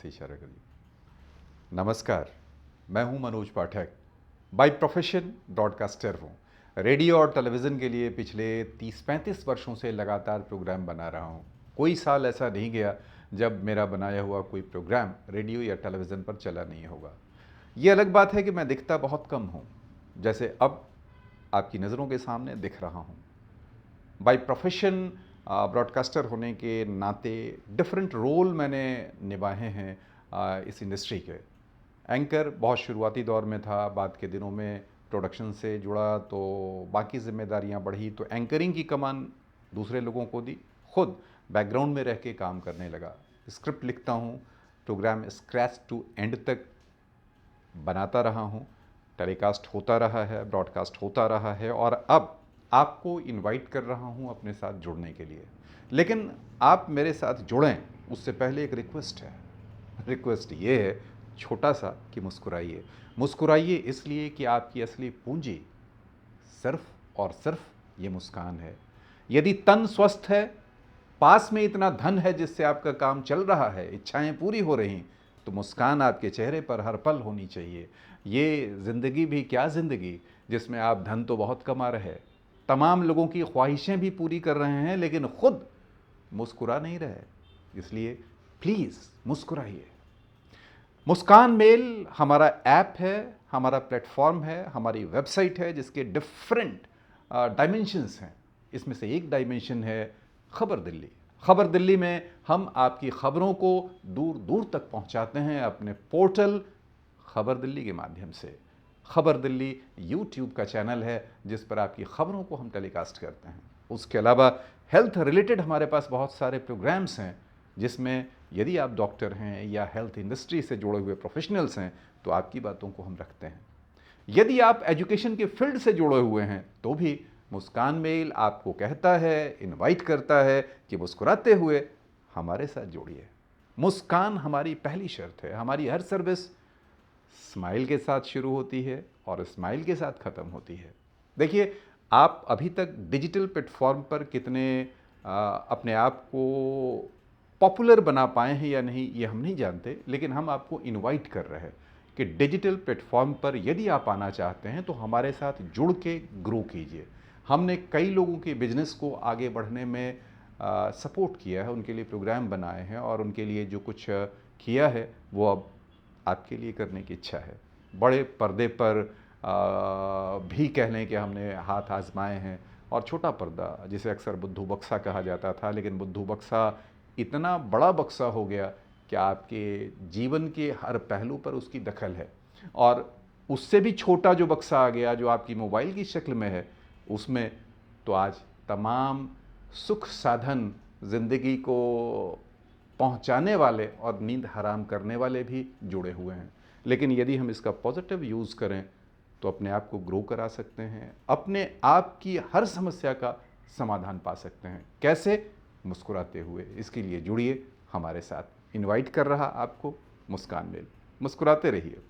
से इशारा करिए। नमस्कार, मैं हूं मनोज पाठक। बाय प्रोफेशन ब्रॉडकास्टर हूं। रेडियो और टेलीविज़न के लिए पिछले 30-35 वर्षों से लगातार प्रोग्राम बना रहा हूं। कोई साल ऐसा नहीं गया जब मेरा बनाया हुआ कोई प्रोग्राम रेडियो या टेलीविज़न पर चला नहीं होगा। ये अलग बात है कि मैं दिखता बहुत कम हूं, जैसे अब आपकी नज़रों के सामने दिख रहा हूं। बाय प्रोफेशन ब्रॉडकास्टर होने के नाते डिफरेंट रोल मैंने निभाए हैं इस इंडस्ट्री के। एंकर बहुत शुरुआती दौर में था, बाद के दिनों में प्रोडक्शन से जुड़ा तो बाकी जिम्मेदारियां बढ़ी, तो एंकरिंग की कमान दूसरे लोगों को दी, खुद बैकग्राउंड में रह के काम करने लगा। स्क्रिप्ट लिखता हूँ, प्रोग्राम स्क्रैच टू एंड तक बनाता रहा हूँ, टेलीकास्ट होता रहा है, ब्रॉडकास्ट होता रहा है, और अब आपको इनवाइट कर रहा हूँ अपने साथ जुड़ने के लिए। लेकिन आप मेरे साथ जुड़ें उससे पहले एक रिक्वेस्ट है। रिक्वेस्ट ये है छोटा सा कि मुस्कुराइए। मुस्कुराइए इसलिए कि आपकी असली पूंजी सिर्फ और सिर्फ ये मुस्कान है। यदि तन स्वस्थ है, पास में इतना धन है जिससे आपका काम चल रहा है, इच्छाएं पूरी हो रही, तो मुस्कान आपके चेहरे पर हर पल होनी चाहिए। ये ज़िंदगी भी क्या ज़िंदगी जिसमें आप धन तो बहुत कमा रहे, तमाम लोगों की ख्वाहिशें भी पूरी कर रहे हैं, लेकिन खुद मुस्कुरा नहीं रहे। इसलिए प्लीज़ मुस्कुराइए। मुस्कान मेल हमारा ऐप है, हमारा प्लेटफॉर्म है, हमारी वेबसाइट है जिसके डिफरेंट डायमेंशंस हैं। इसमें से एक डायमेंशन है खबर दिल्ली। खबर दिल्ली में हम आपकी खबरों को दूर दूर तक पहुंचाते हैं अपने पोर्टल खबर दिल्ली के माध्यम से। खबर दिल्ली यूट्यूब का चैनल है जिस पर आपकी खबरों को हम टेलीकास्ट करते हैं। उसके अलावा हेल्थ रिलेटेड हमारे पास बहुत सारे प्रोग्राम्स हैं जिसमें यदि आप डॉक्टर हैं या हेल्थ इंडस्ट्री से जुड़े हुए प्रोफेशनल्स हैं तो आपकी बातों को हम रखते हैं। यदि आप एजुकेशन के फील्ड से जुड़े हुए हैं तो भी मुस्कान मेल आपको कहता है, इनवाइट करता है कि मुस्कुराते हुए हमारे साथ जुड़िए। मुस्कान हमारी पहली शर्त है। हमारी हर सर्विस स्माइल के साथ शुरू होती है और स्माइल के साथ ख़त्म होती है। देखिए, आप अभी तक डिजिटल प्लेटफॉर्म पर कितने अपने आप को पॉपुलर बना पाए हैं या नहीं ये हम नहीं जानते, लेकिन हम आपको इनवाइट कर रहे हैं कि डिजिटल प्लेटफॉर्म पर यदि आप आना चाहते हैं तो हमारे साथ जुड़ के ग्रो कीजिए। हमने कई लोगों के बिजनेस को आगे बढ़ने में सपोर्ट किया है, उनके लिए प्रोग्राम बनाए हैं और उनके लिए जो कुछ किया है वो अब आपके लिए करने की इच्छा है। बड़े पर्दे पर भी कह लें कि हमने हाथ आजमाए हैं, और छोटा पर्दा जिसे अक्सर बुद्धू बक्सा कहा जाता था, लेकिन बुद्धू बक्सा इतना बड़ा बक्सा हो गया कि आपके जीवन के हर पहलू पर उसकी दखल है। और उससे भी छोटा जो बक्सा आ गया जो आपकी मोबाइल की शक्ल में है, उसमें तो आज तमाम सुख साधन ज़िंदगी को पहुंचाने वाले और नींद हराम करने वाले भी जुड़े हुए हैं। लेकिन यदि हम इसका पॉजिटिव यूज़ करें तो अपने आप को ग्रो करा सकते हैं, अपने आप की हर समस्या का समाधान पा सकते हैं। कैसे? मुस्कुराते हुए। इसके लिए जुड़िए हमारे साथ। इनवाइट कर रहा आपको मुस्कान मेल। मुस्कुराते रहिए।